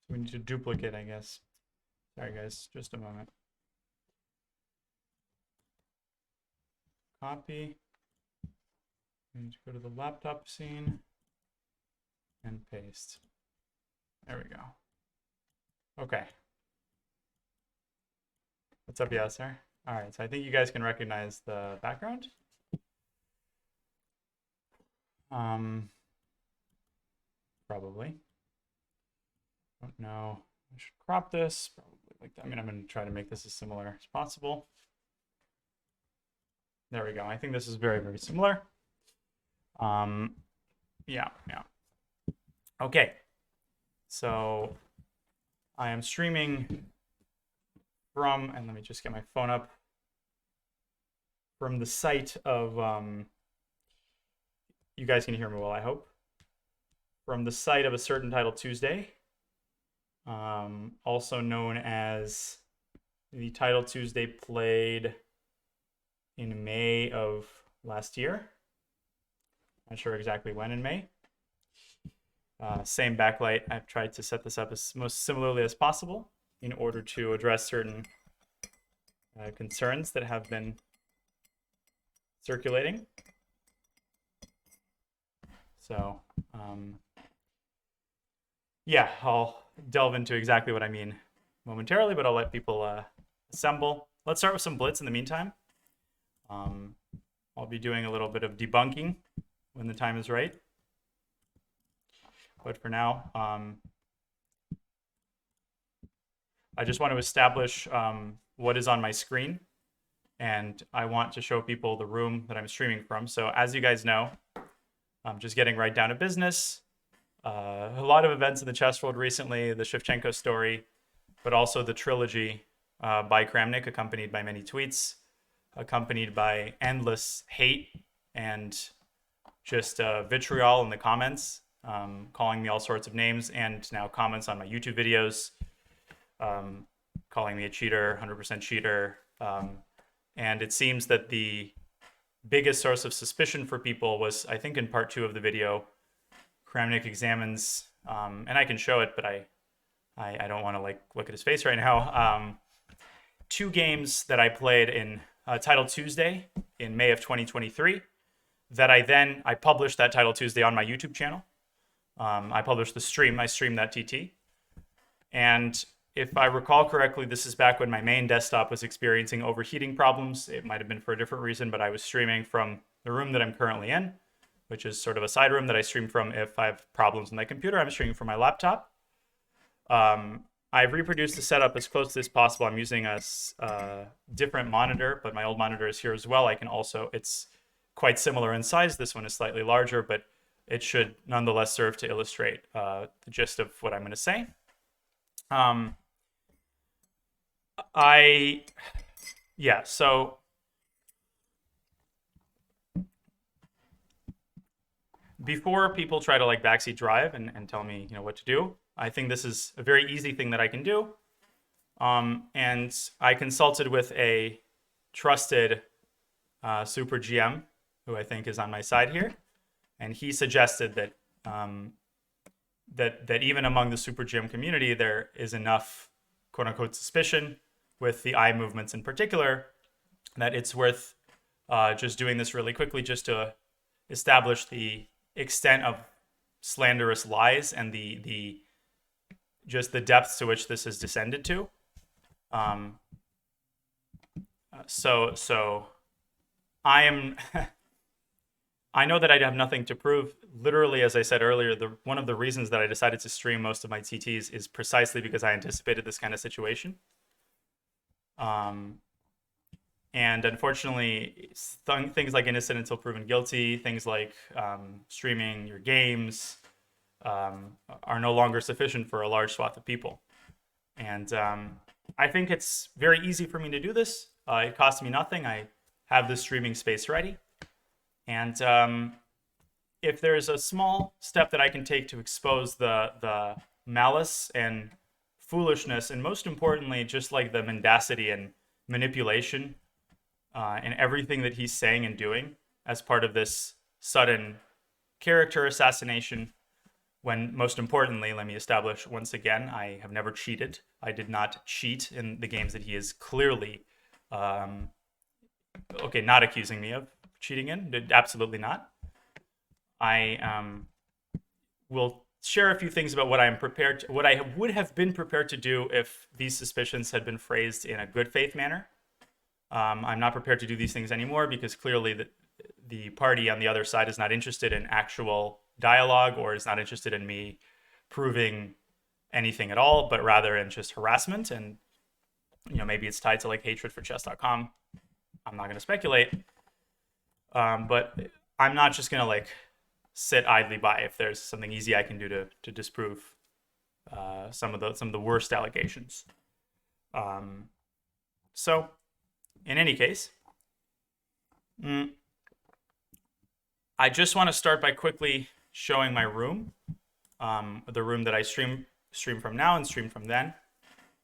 So we need to duplicate, I guess. Sorry, guys, just a moment. Copy. We need to go to the laptop scene and paste. There we go. Okay. What's up, Yasser? All right, so I think you guys can recognize the background. Probably. Don't know. I should crop this. Probably like that. I mean, I'm going to try to make this as similar as possible. There we go. I think this is very, very similar. Yeah. Okay. So I am streaming from, and let me just get my phone up, from the site of, you guys can hear me well, I hope. From the site of a certain title Tuesday, also known as the title Tuesday played in May of last year. Not sure exactly when in May. Same backlight. I've tried to set this up as most similarly as possible in order to address certain concerns that have been circulating. So, yeah, I'll delve into exactly what I mean momentarily, but I'll let people assemble. Let's start with some Blitz in the meantime. I'll be doing a little bit of debunking when the time is right. But for now, I just want to establish what is on my screen. And I want to show people the room that I'm streaming from. So as you guys know, I'm just getting right down to business. A lot of events in the chess world recently, the Shevchenko story, but also the trilogy by Kramnik, accompanied by many tweets, accompanied by endless hate and just vitriol in the comments, calling me all sorts of names, and now comments on my YouTube videos, calling me a cheater, 100% cheater. And it seems that the biggest source of suspicion for people was, I think in part 2 of the video, Kramnik examines, and I can show it, but I don't want to like look at his face right now. 2 games that I played in Title Tuesday in May of 2023 that I published that Title Tuesday on my YouTube channel. I published the stream. I streamed that TT. And if I recall correctly, this is back when my main desktop was experiencing overheating problems. It might have been for a different reason, but I was streaming from the room that I'm currently in, which is sort of a side room that I stream from if I have problems with my computer. I'm streaming from my laptop. I've reproduced the setup as close as possible. I'm using a different monitor, but my old monitor is here as well. It's quite similar in size. This one is slightly larger, but it should nonetheless serve to illustrate the gist of what I'm going to say. So before people try to like backseat drive and tell me, what to do, I think this is a very easy thing that I can do. And I consulted with a trusted super GM who I think is on my side here. And he suggested that that even among the super GM community, there is enough quote unquote suspicion with the eye movements in particular that it's worth just doing this really quickly just to establish the extent of slanderous lies and the just the depths to which this has descended to. So I am I know that I have nothing to prove. Literally, as I said earlier, one of the reasons that I decided to stream most of my TTs is precisely because I anticipated this kind of situation. And unfortunately, things like innocent until proven guilty, things like streaming your games are no longer sufficient for a large swath of people. And I think it's very easy for me to do this. It costs me nothing. I have the streaming space ready. And if there's a small step that I can take to expose the malice and foolishness, and most importantly, just like the mendacity and manipulation in everything that he's saying and doing as part of this sudden character assassination, when most importantly, let me establish once again, I have never cheated. I did not cheat in the games that he is clearly, okay, not accusing me of cheating in. Absolutely not. I will share a few things about what I am prepared to, what I would have been prepared to do if these suspicions had been phrased in a good faith manner. I'm not prepared to do these things anymore because clearly the party on the other side is not interested in actual dialogue or is not interested in me proving anything at all, but rather in just harassment. And, you know, maybe it's tied to like hatred for chess.com. I'm not going to speculate. But I'm not just going to like sit idly by if there's something easy I can do to disprove some of the worst allegations. So in any case, I just want to start by quickly showing my room, the room that I stream from now and stream from then.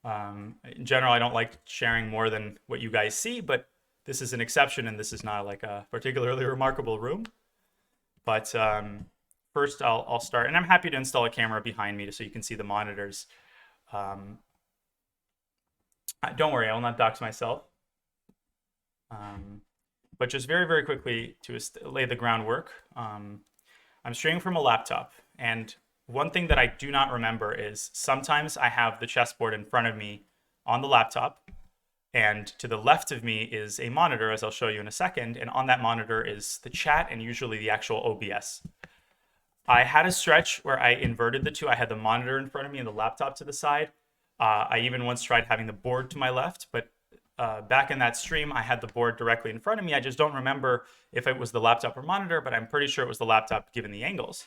In general, I don't like sharing more than what you guys see, but this is an exception, and this is not like a particularly remarkable room. But first, I'll start, and I'm happy to install a camera behind me so you can see the monitors. Don't worry, I will not dox myself. But just very, very quickly to lay the groundwork, I'm streaming from a laptop, and one thing that I do not remember is sometimes I have the chessboard in front of me on the laptop, and to the left of me is a monitor, as I'll show you in a second, and on that monitor is the chat and usually the actual OBS. I had a stretch where I inverted the two. I had the monitor in front of me and the laptop to the side. I even once tried having the board to my left, but back in that stream, I had the board directly in front of me. I just don't remember if it was the laptop or monitor, but I'm pretty sure it was the laptop given the angles.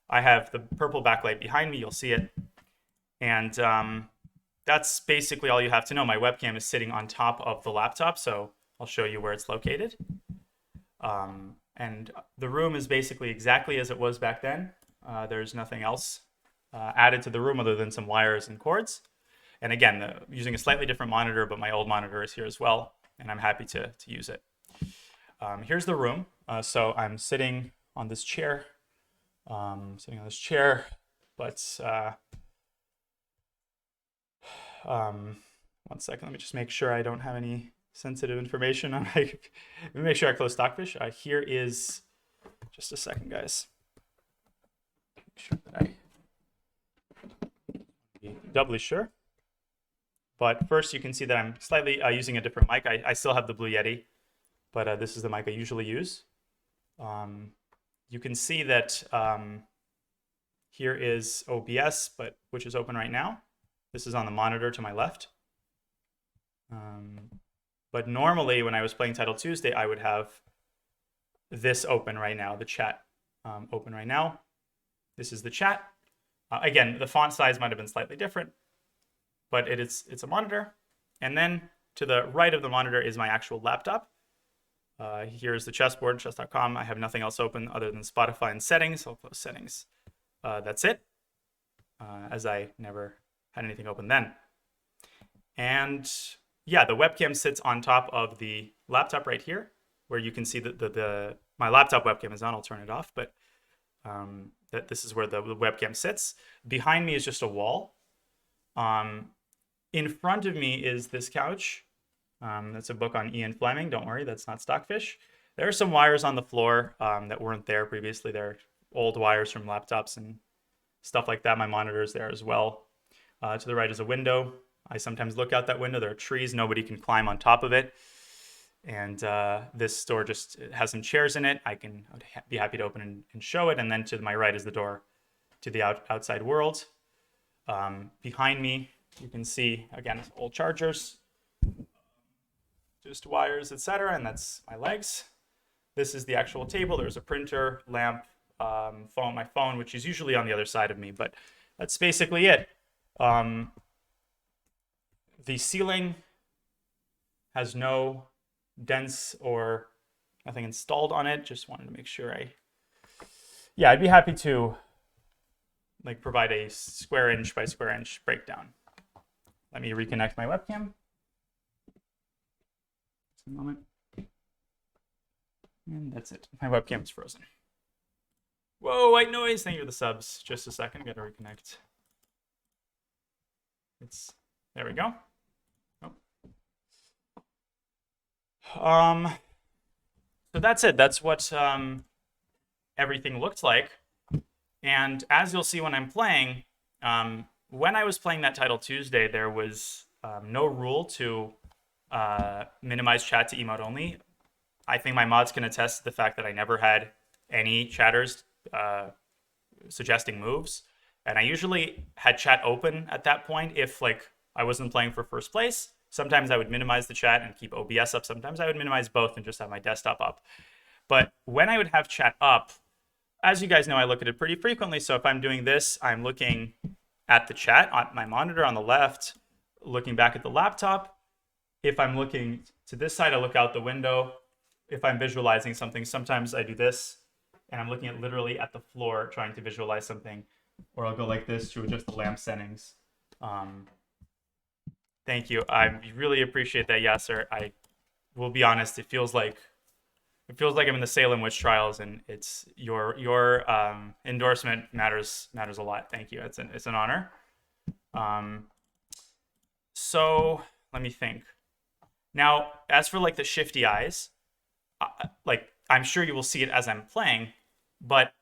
I have the purple backlight behind me. You'll see it. And that's basically all you have to know. My webcam is sitting on top of the laptop, so I'll show you where it's located. And the room is basically exactly as it was back then. There's nothing else added to the room other than some wires and cords. And again, using a slightly different monitor, but my old monitor is here as well, and I'm happy to use it. Here's the room. So I'm sitting on this chair. But one second, let me just make sure I don't have any sensitive information on let me make sure I close Stockfish. Here is, just a second, guys. Make sure that I be doubly sure. But first, you can see that I'm slightly using a different mic. I still have the Blue Yeti, but this is the mic I usually use. You can see that here is OBS, which is open right now. This is on the monitor to my left. But normally, when I was playing Title Tuesday, I would have this open right now, the chat open right now. This is the chat. Again, the font size might have been slightly different, but it's a monitor. And then to the right of the monitor is my actual laptop. Here's the chessboard, chess.com. I have nothing else open other than Spotify and settings. I'll close settings. That's it, as I never had anything open then. And yeah, the webcam sits on top of the laptop right here, where you can see that my laptop webcam is on. I'll turn it off, but that this is where the webcam sits. Behind me is just a wall. In front of me is this couch. That's a book on Ian Fleming. Don't worry, that's not Stockfish. There are some wires on the floor that weren't there previously. They're old wires from laptops and stuff like that. My monitor is there as well. To the right is a window. I sometimes look out that window. There are trees. Nobody can climb on top of it. And this store just has some chairs in it. I'd be happy to open and show it. And then to my right is the door to the outside world. Behind me, you can see, again, old chargers, just wires, etc. And that's my legs. This is the actual table. There's a printer, lamp, my phone, which is usually on the other side of me, but that's basically it. The ceiling has no dents or nothing installed on it. Just wanted to make sure I'd be happy to provide a square inch by square inch breakdown. Let me reconnect my webcam. Just a moment. And that's it. My webcam is frozen. Whoa, white noise. Thank you for the subs. Just a second. Got to reconnect. There we go. Oh. So that's it. That's what everything looked like. And as you'll see when I'm playing, when I was playing that Title Tuesday, there was no rule to minimize chat to emote only. I think my mods can attest to the fact that I never had any chatters suggesting moves. And I usually had chat open at that point if like I wasn't playing for first place. Sometimes I would minimize the chat and keep OBS up. Sometimes I would minimize both and just have my desktop up. But when I would have chat up, as you guys know, I look at it pretty frequently. So if I'm doing this, I'm looking at the chat on my monitor on the left, looking back at the laptop. If I'm looking to this side, I look out the window. If I'm visualizing something, sometimes I do this and I'm looking at literally at the floor trying to visualize something, or I'll go like this to adjust the lamp settings. Thank you. I really appreciate that, Yasser. I will be honest, it feels like I'm in the Salem witch trials, and it's your endorsement matters a lot. Thank you. It's an honor. So let me think. Now, as for like the shifty eyes, like I'm sure you will see it as I'm playing, but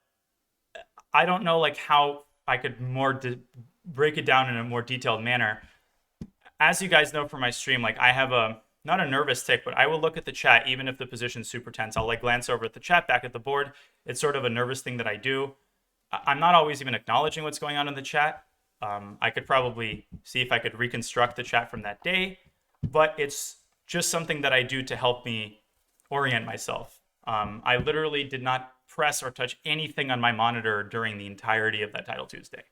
I don't know like how I could break it down in a more detailed manner. As you guys know from my stream, like I have not a nervous tick, but I will look at the chat even if the position's super tense. I'll like glance over at the chat, back at the board. It's sort of a nervous thing that I do. I'm not always even acknowledging what's going on in the chat. I could probably see if I could reconstruct the chat from that day, but it's just something that I do to help me orient myself. I literally did not press or touch anything on my monitor during the entirety of that Title Tuesday.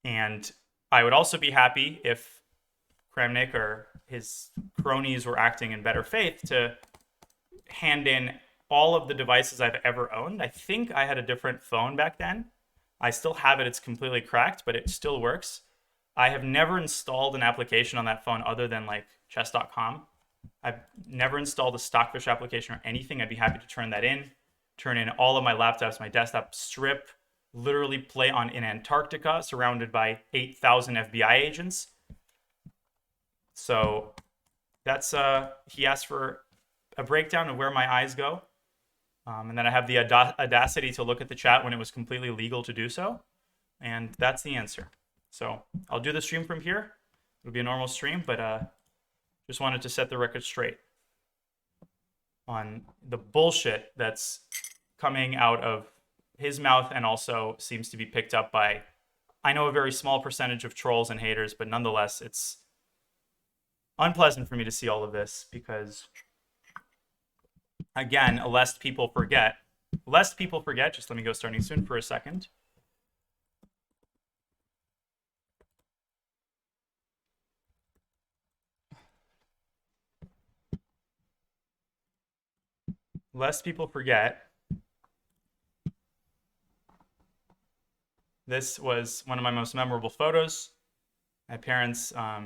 And I would also be happy if Kramnik or his cronies were acting in better faith to hand in all of the devices I've ever owned. I think I had a different phone back then. I still have it. It's completely cracked, but it still works. I have never installed an application on that phone other than like chess.com. I've never installed a Stockfish application or anything. I'd be happy to turn that in, turn in all of my laptops, my desktop, strip, literally play in Antarctica surrounded by 8,000 FBI agents. So that's, he asked for a breakdown of where my eyes go. And then I have the audacity to look at the chat when it was completely legal to do so. And that's the answer. So I'll do the stream from here. It'll be a normal stream, but just wanted to set the record straight on the bullshit that's coming out of his mouth and also seems to be picked up by, I know, a very small percentage of trolls and haters, but nonetheless, it's unpleasant for me to see all of this because, again, lest people forget, just let me go starting soon for a second. Lest people forget, this was one of my most memorable photos. My parents, let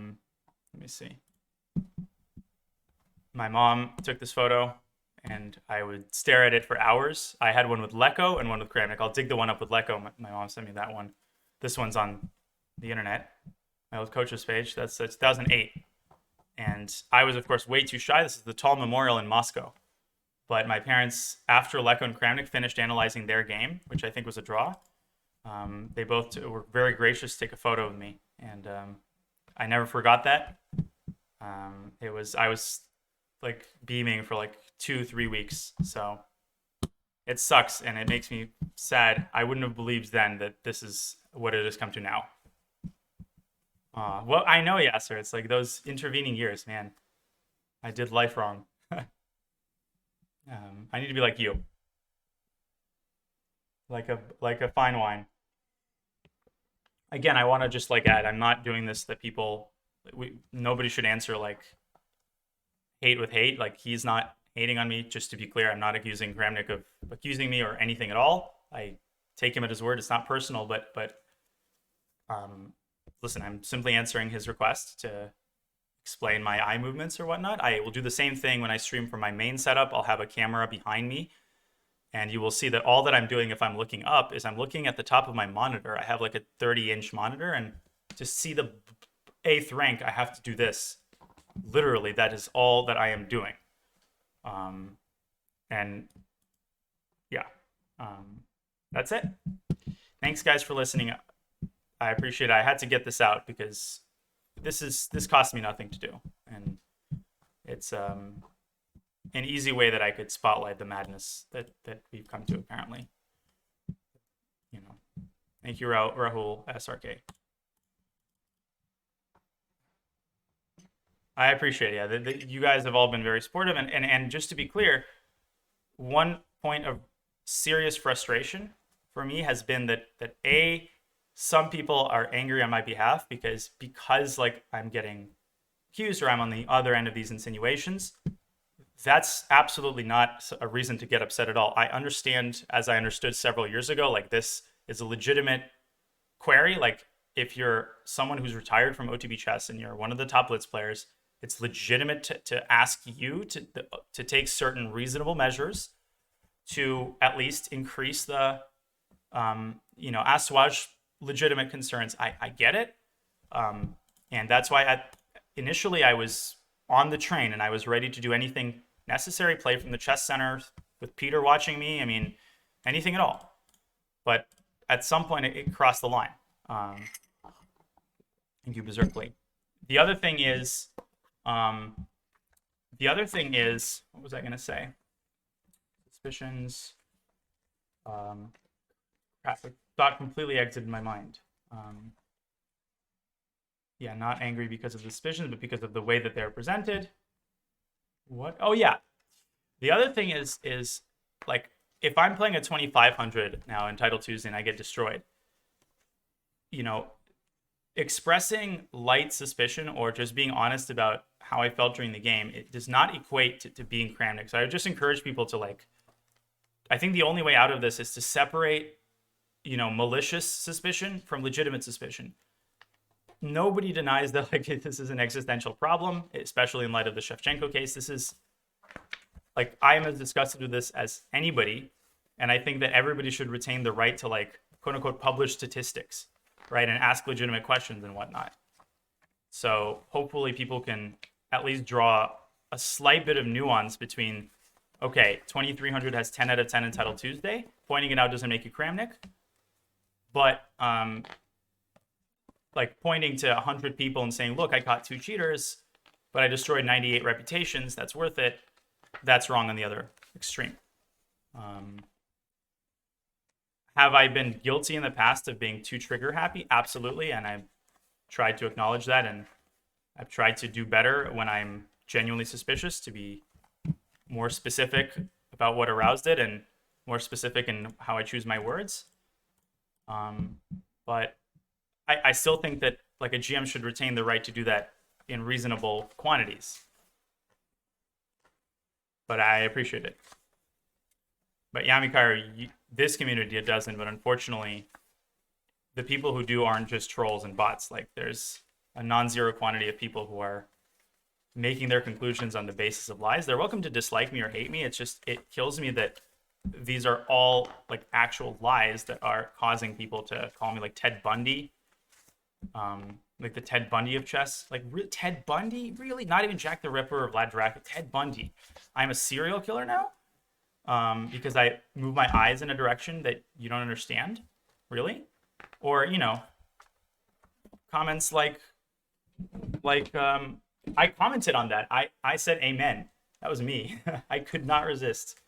me see. My mom took this photo and I would stare at it for hours. I had one with Lecco and one with Kramnik. I'll dig the one up with Lecco. My mom sent me that one. This one's on the internet, my old coach's page. That's 2008. And I was, of course, way too shy. This is the Tall Memorial in Moscow. But my parents, after Lecco and Kramnik finished analyzing their game, which I think was a draw, they both were very gracious to take a photo of me. And I never forgot that. I was like beaming for like 2-3 weeks. So it sucks and it makes me sad. I wouldn't have believed then that this is what it has come to now. Well, I know, Yasser. It's like those intervening years, man. I did life wrong. I need to be like you. Like a fine wine. Again, I want to just like add, I'm not doing this that nobody should answer like hate with hate. Like he's not hating on me, just to be clear. I'm not accusing Kramnik of accusing me or anything at all. I take him at his word. It's not personal, but listen, I'm simply answering his request to explain my eye movements or whatnot. I will do the same thing when I stream from my main setup. I'll have a camera behind me And you will see that all that I'm doing if I'm looking up is I'm looking at the top of my monitor. I have like a 30-inch monitor, and to see the 8th rank, I have to do this. Literally, that is all that I am doing. And yeah, that's it. Thanks, guys, for listening. I appreciate it. I had to get this out because this cost me nothing to do, and it's an easy way that I could spotlight the madness that we've come to apparently. You know, thank you, Rahul SRK. I appreciate it. Yeah, you guys have all been very supportive, and just to be clear, one point of serious frustration for me has been that some people are angry on my behalf because like I'm getting accused or I'm on the other end of these insinuations. That's absolutely not a reason to get upset at all. I understand, as I understood several years ago, like this is a legitimate query. Like if you're someone who's retired from OTB chess and you're one of the top Blitz players, it's legitimate to ask you to take certain reasonable measures to at least increase the, assuage legitimate concerns. I get it. And that's why initially I was on the train and I was ready to do anything necessary, play from the chess center with Peter watching me. I mean, anything at all. But at some point it crossed the line. Thank you, Berserkly. The other thing is, what was I going to say? Suspicions. Thought completely exited my mind. Yeah, not angry because of the suspicions, but because of the way that they're presented. What? Oh, yeah. The other thing is like, if I'm playing a 2500 now in Title Tuesday and I get destroyed, expressing light suspicion or just being honest about how I felt during the game, it does not equate to being Kramnik. So I would just encourage people to I think the only way out of this is to separate, malicious suspicion from legitimate suspicion. Nobody denies that this is an existential problem, especially in light of the Shevchenko case. This is I am as disgusted with this as anybody, and I think that everybody should retain the right to quote unquote publish statistics, right, and ask legitimate questions and whatnot. So hopefully people can at least draw a slight bit of nuance between, okay, 2300 has 10 out of 10 in Title Tuesday. Pointing it out doesn't make you Kramnik, but pointing to 100 people and saying, look, I caught 2 cheaters, but I destroyed 98 reputations, that's worth it. That's wrong on the other extreme. Have I been guilty in the past of being too trigger happy? Absolutely, and I've tried to acknowledge that, and I've tried to do better when I'm genuinely suspicious, to be more specific about what aroused it and more specific in how I choose my words. But I still think that a GM should retain the right to do that in reasonable quantities. But I appreciate it. But Yamikar, this community, it doesn't. But unfortunately, the people who do aren't just trolls and bots. There's a non-zero quantity of people who are making their conclusions on the basis of lies. They're welcome to dislike me or hate me. It's just, it kills me that these are all actual lies that are causing people to call me Ted Bundy. The Ted Bundy of chess. Ted Bundy? Really? Not even Jack the Ripper or Vlad Dracula. Ted Bundy. I'm a serial killer now? Because I move my eyes in a direction that you don't understand? Really? Or, comments I commented on that. I said amen. That was me. I could not resist.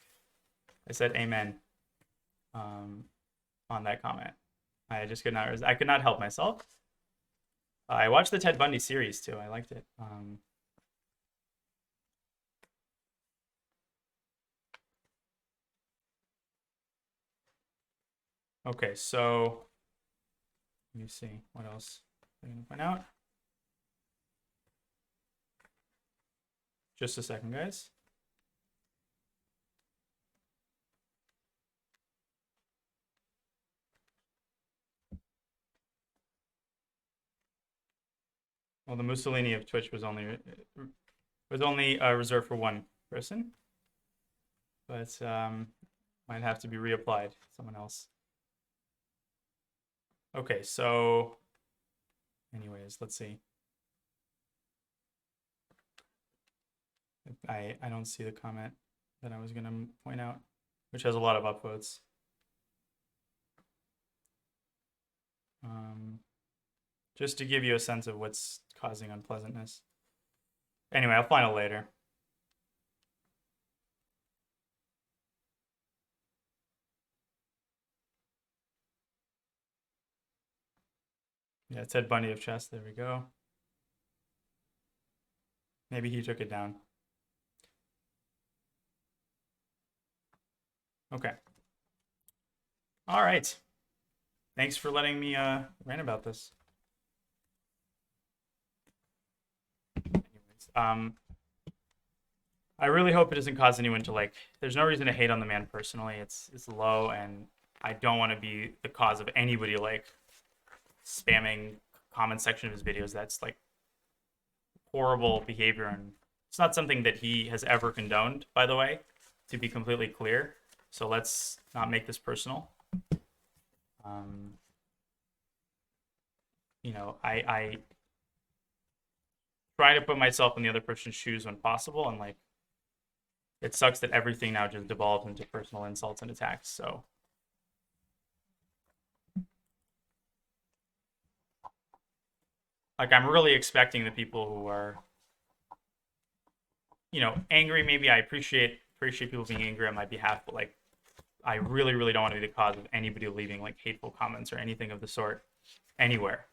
I said amen on that comment. I just could not resist. I could not help myself. I watched the Ted Bundy series too. I liked it. Okay, so let me see what else I'm gonna point out. Just a second, guys. Well, the Mussolini of Twitch was only reserved for one person, but Might have to be reapplied. Someone else. Okay, so anyways, let's see. I don't see the comment that I was going to point out, which has a lot of upvotes. Just to give you a sense of what's causing unpleasantness. Anyway, I'll find it later. Yeah, Ted Bundy of chess. There we go. Maybe he took it down. Okay. All right. Thanks for letting me rant about this. Anyways, I really hope it doesn't cause anyone to like. There's no reason to hate on the man personally. It's low, and I don't want to be the cause of anybody like spamming comment section of his videos. That's like horrible behavior, and it's not something that he has ever condoned, by the way, to be completely clear. So let's not make this personal. You know, I try to put myself in the other person's shoes when possible, and like it sucks that everything now just devolves into personal insults and attacks. So like I'm really expecting the people who are, you know, angry. Maybe I appreciate people being angry on my behalf, but like I really, really don't want to be the cause of anybody leaving like hateful comments or anything of the sort anywhere.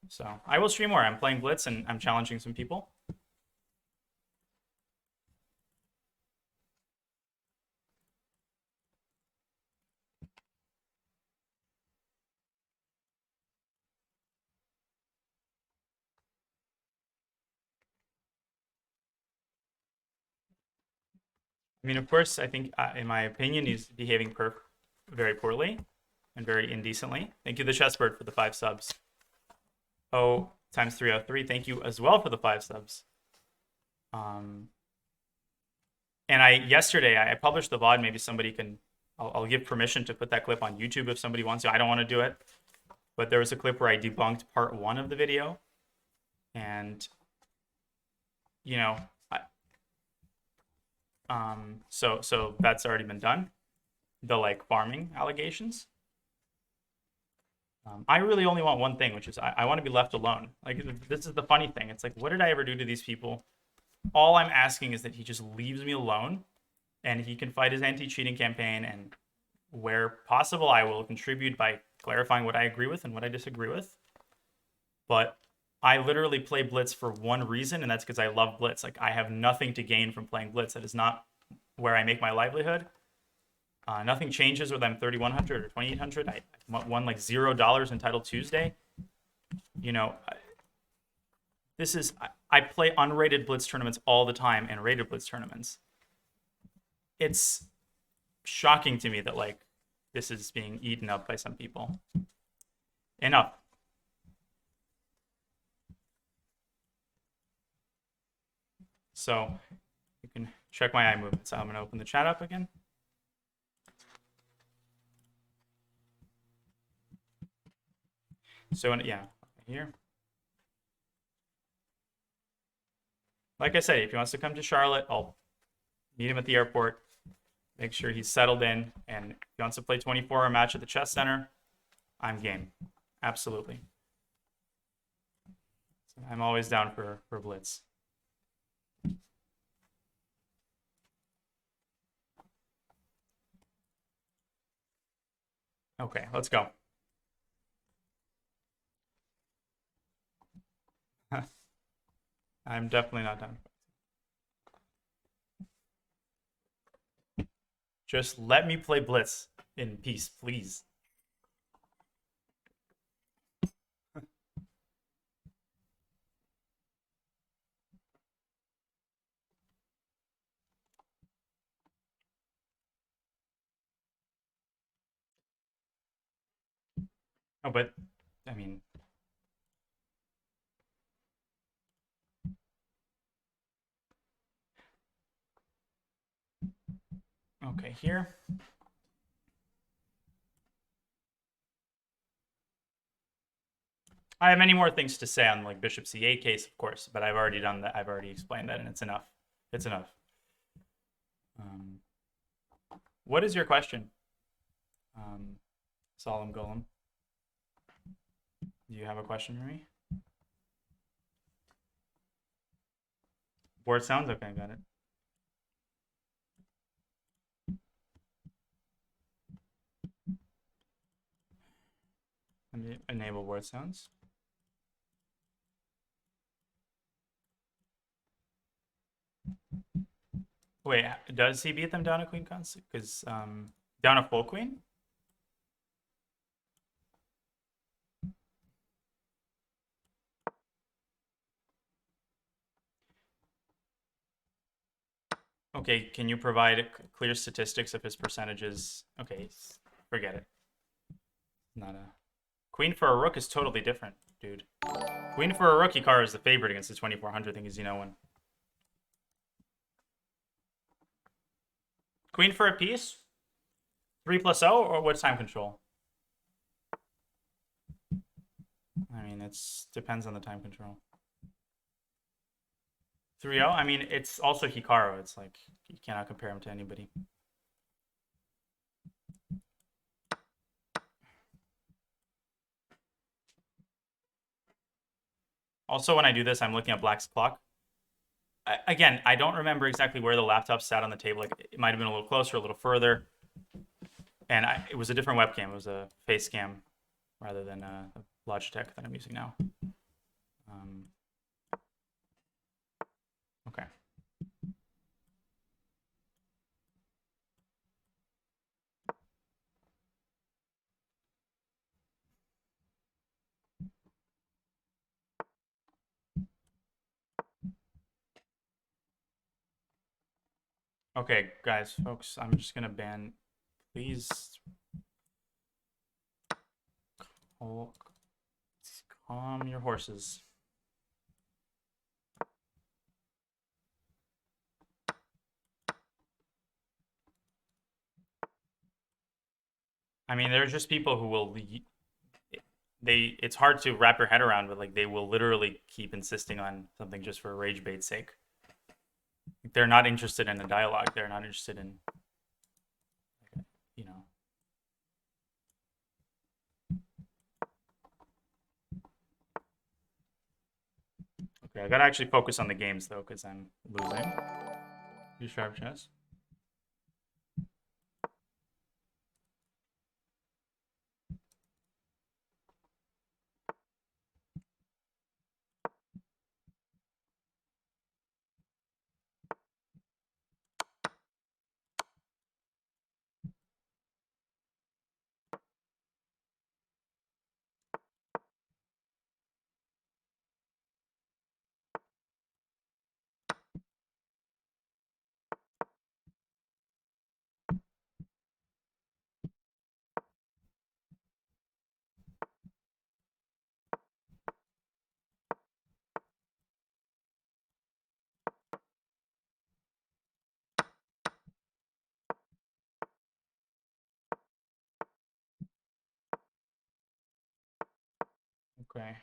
So I will stream more. I'm playing Blitz and I'm challenging some people. I mean, of course, I think, in my opinion, he's behaving very poorly and very indecently. Thank you, the Chessbird, for the 5 subs. Oh, times 303. Thank you as well for the 5 subs. And yesterday I published the VOD. Maybe somebody can. I'll give permission to put that clip on YouTube if somebody wants to. I don't want to do it, but there was a clip where I debunked part 1 of the video, and you know, so that's already been done. The like farming allegations. I really only want one thing, which is I want to be left alone. Like this is the funny thing. It's like, what did I ever do to these people? All I'm asking is that he just leaves me alone, and he can fight his anti-cheating campaign, and where possible, I will contribute by clarifying what I agree with and what I disagree with. But I literally play Blitz for one reason, and that's because I love Blitz. Like I have nothing to gain from playing Blitz. That is not where I make my livelihood. Nothing changes whether I'm 3,100 or 2,800. I won like $0 in Title Tuesday. You know, I play unrated Blitz tournaments all the time and rated Blitz tournaments. It's shocking to me that like this is being eaten up by some people. Enough. So you can check my eye movements. I'm going to open the chat up again. So yeah, here. Like I said, if he wants to come to Charlotte, I'll meet him at the airport, make sure he's settled in, and if he wants to play 24-hour match at the Chess Center, I'm game. Absolutely. So I'm always down for Blitz. Okay, let's go. I'm definitely not done. Just let me play Blitz in peace, please. Oh, but I mean, okay, here. I have many more things to say on like bishop c8 case, of course, but I've already done that. I've already explained that, and it's enough. It's enough. What is your question, Solemn Golem? Do you have a question for me? Board sounds? Okay, got it. Let me enable word sounds. Wait, does he beat them down a queen constant? Because down a full queen? Okay, can you provide clear statistics of his percentages? Okay, forget it. Not a queen for a rook is totally different, dude. Queen for a rook, Hikaru is the favorite against the 2400 thing, as you know one. Queen for a piece? 3+0 or what's time control? I mean, it depends on the time control. 3-0? I mean, it's also Hikaru. It's like, you cannot compare him to anybody. Also, when I do this, I'm looking at Black's clock. Again, I don't remember exactly where the laptop sat on the table. Like, it might have been a little closer, a little further. And it was a different webcam. It was a face cam rather than the Logitech that I'm using now. Okay. Okay, guys, folks, I'm just going to ban. Please calm your horses. I mean, there are just people who will it's hard to wrap your head around, but like they will literally keep insisting on something just for rage bait's sake. They're not interested in the dialogue. They're not interested in, you know. Okay, I gotta actually focus on the games though, because I'm losing. You sharp chess. Okay. I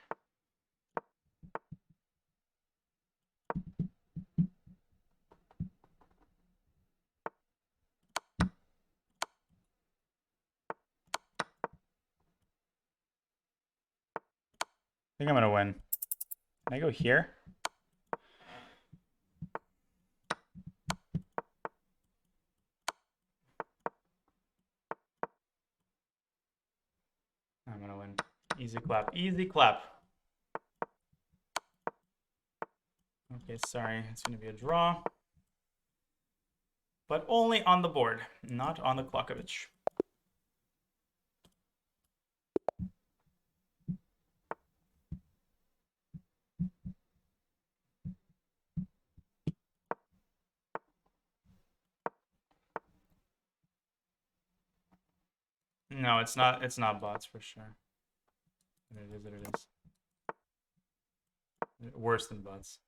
think I'm gonna win. Can I go here? I'm gonna win. Easy clap. Easy clap. Okay, sorry. It's gonna be a draw. But only on the board, not on the Klockovich. No, it's not. It's not bots for sure. It is. It is. Worse than bots.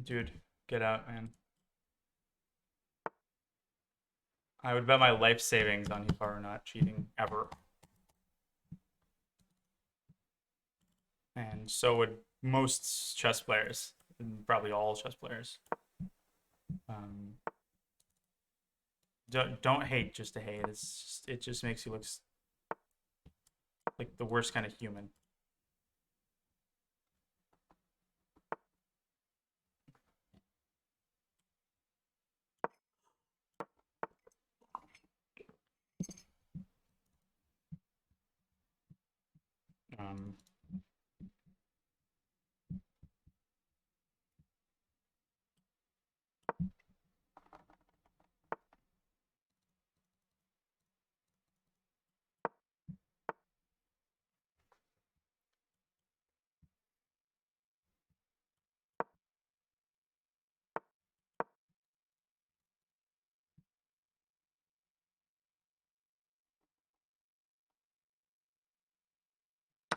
Dude, get out, man. I would bet my life savings on Hikaru not cheating ever. And so would most chess players, and probably all chess players. Don't hate just to hate. It just makes you look like the worst kind of human. Um,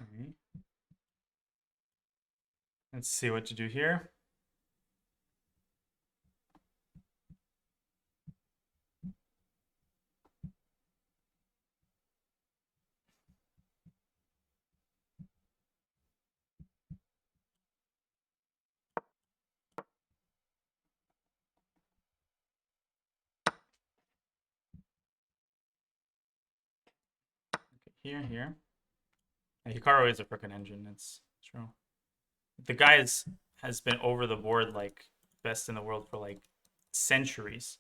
okay. Let's see what to do here. Okay, here. And Hikaru is a freaking engine. It's true. The guy has been over the board like best in the world for like centuries.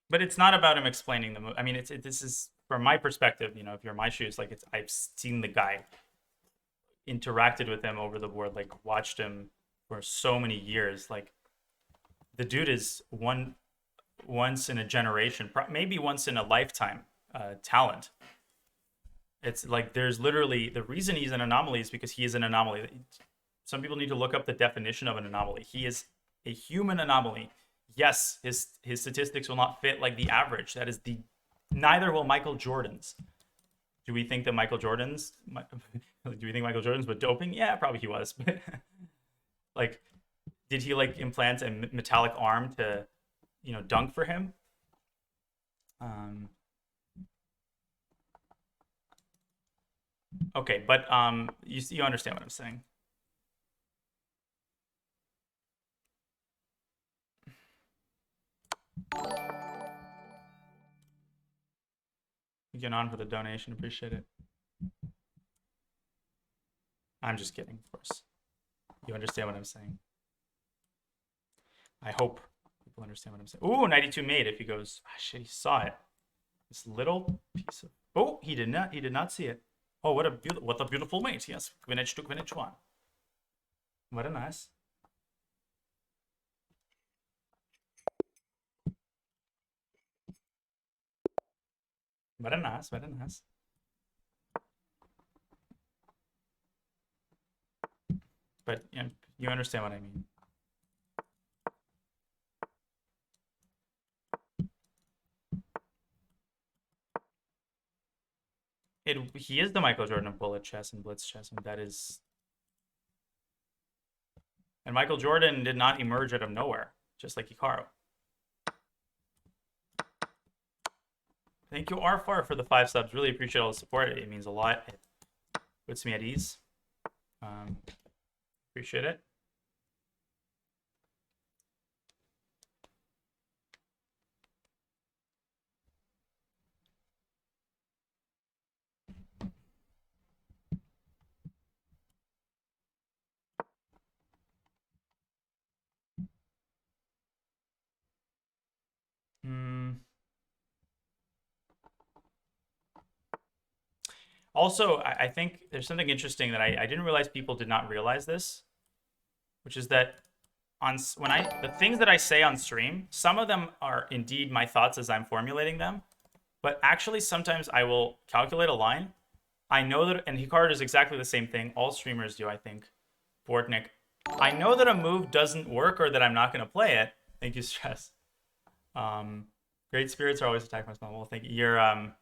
But it's not about him explaining the move. I mean, this is from my perspective. You know, if you're in my shoes, like I've seen the guy, interacted with him over the board, like watched him for so many years. Like the dude is once in a generation, maybe once in a lifetime talent. It's like there's literally the reason he's an anomaly is because he is an anomaly. Some people need to look up the definition of an anomaly. He is a human anomaly. Yes, his statistics will not fit like the average. That is the neither will Michael Jordan's. Do we think that Michael Jordan's? Do we think Michael Jordan's was doping? Yeah, probably he was. But like, did he like implant a metallic arm to, you know, dunk for him? Okay, but you understand what I'm saying. You get on for the donation, appreciate it. I'm just kidding, of course. You understand what I'm saying. I hope people understand what I'm saying. Ooh, 92 made if he goes. Ah, shit, he saw it. This little piece of. Oh, he did not. He did not see it. Oh, what a beautiful mate. Yes, Kvinich to Kvinich 1. What a nice. What a nice. What a nice. But you understand what I mean. He is the Michael Jordan of bullet chess and blitz chess, and that is. And Michael Jordan did not emerge out of nowhere, just like Hikaru. Thank you, Arfar, for the 5 subs. Really appreciate all the support. It means a lot. It puts me at ease. Appreciate it. Also, I think there's something interesting that I didn't realize people did not realize this, which is that the things that I say on stream, some of them are indeed my thoughts as I'm formulating them, but actually sometimes I will calculate a line. I know that, and Hikaru does exactly the same thing. All streamers do, I think. Bortnik. I know that a move doesn't work or that I'm not going to play it. Thank you, Stress. Great spirits are always attack my small. Well, thank you.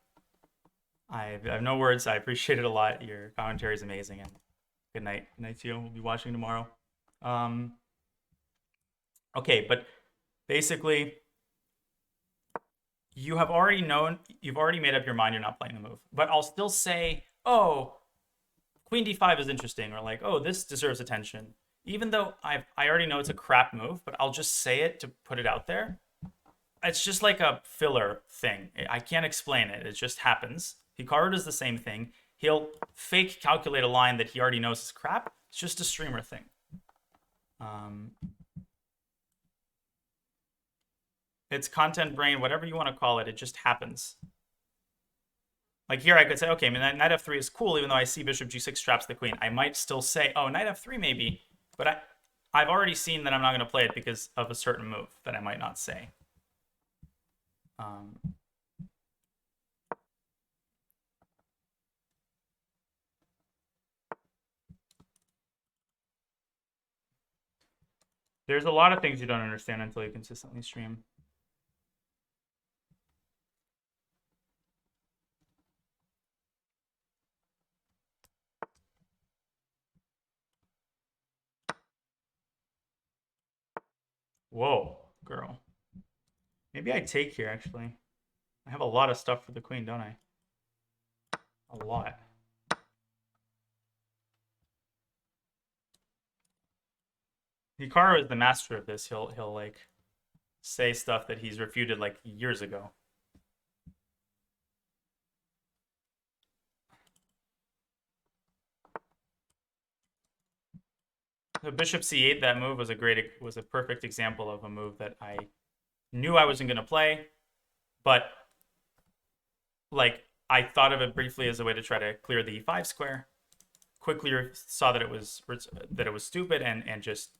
I have no words. I appreciate it a lot. Your commentary is amazing, and good night. Good night to you. We'll be watching tomorrow. Um, okay, but basically, you've already made up your mind you're not playing the move. But I'll still say, oh, Queen d5 is interesting, or like, oh, this deserves attention. Even though I already know it's a crap move, but I'll just say it to put it out there. It's just like a filler thing. I can't explain it. It just happens. Hikaru does the same thing. He'll fake calculate a line that he already knows is crap. It's just a streamer thing. It's content brain, whatever you want to call it. It just happens. Like here, I could say, okay, knight f3 is cool, even though I see bishop g6 traps the queen. I might still say, oh, knight f3 maybe, but I've already seen that I'm not going to play it because of a certain move that I might not say. There's a lot of things you don't understand until you consistently stream. Whoa, girl. Maybe I take here, actually. I have a lot of stuff for the queen, don't I? A lot. Hikaru is the master of this. He'll like say stuff that he's refuted like years ago. The bishop c8, that move was a perfect example of a move that I knew I wasn't going to play, but like I thought of it briefly as a way to try to clear the e5 square. Quickly saw that it was stupid and just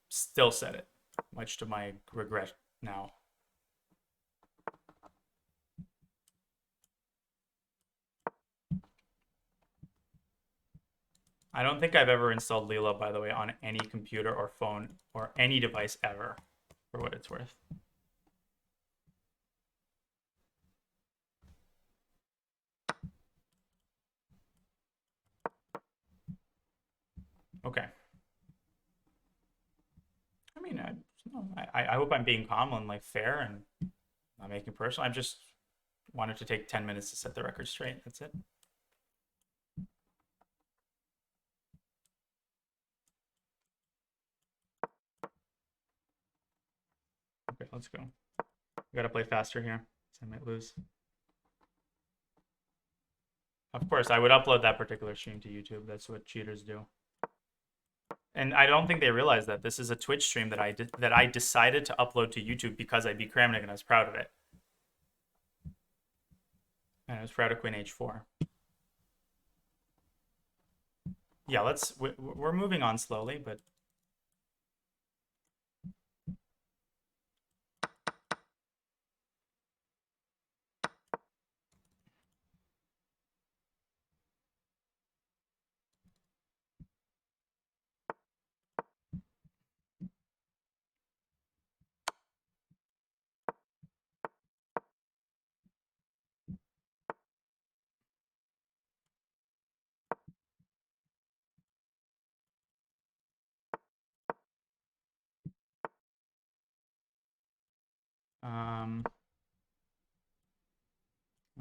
still said it, much to my regret now. I don't think I've ever installed Leela, by the way, on any computer or phone or any device ever, for what it's worth. Okay. I mean, I hope I'm being calm and like fair and not making it personal. I just wanted to take 10 minutes to set the record straight. That's it. Okay, let's go. We gotta play faster here, so I might lose. Of course, I would upload that particular stream to YouTube. That's what cheaters do. And I don't think they realize that this is a Twitch stream that I decided to upload to YouTube because I beat Kramnik and I was proud of it. And I was proud of Queen H4. Yeah, we're moving on slowly, but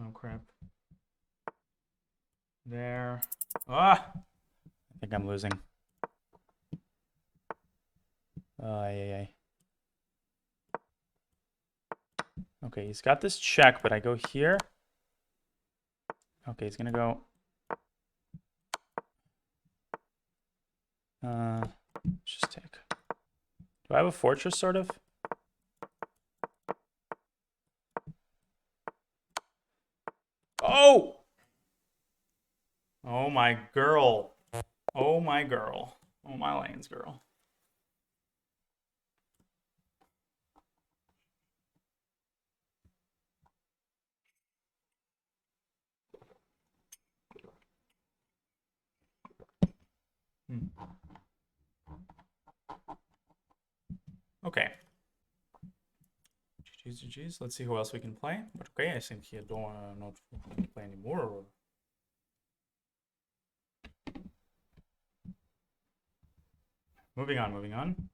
oh crap. There. Ah! I think I'm losing. Yeah. Okay, he's got this check, but I go here. Okay, he's gonna go. Just take. Do I have a fortress, sort of? Oh! Oh my girl. Oh my girl. Oh my lanes girl. Okay. GG's. Let's see who else we can play. But okay, I think he don't want to not play anymore. Moving on.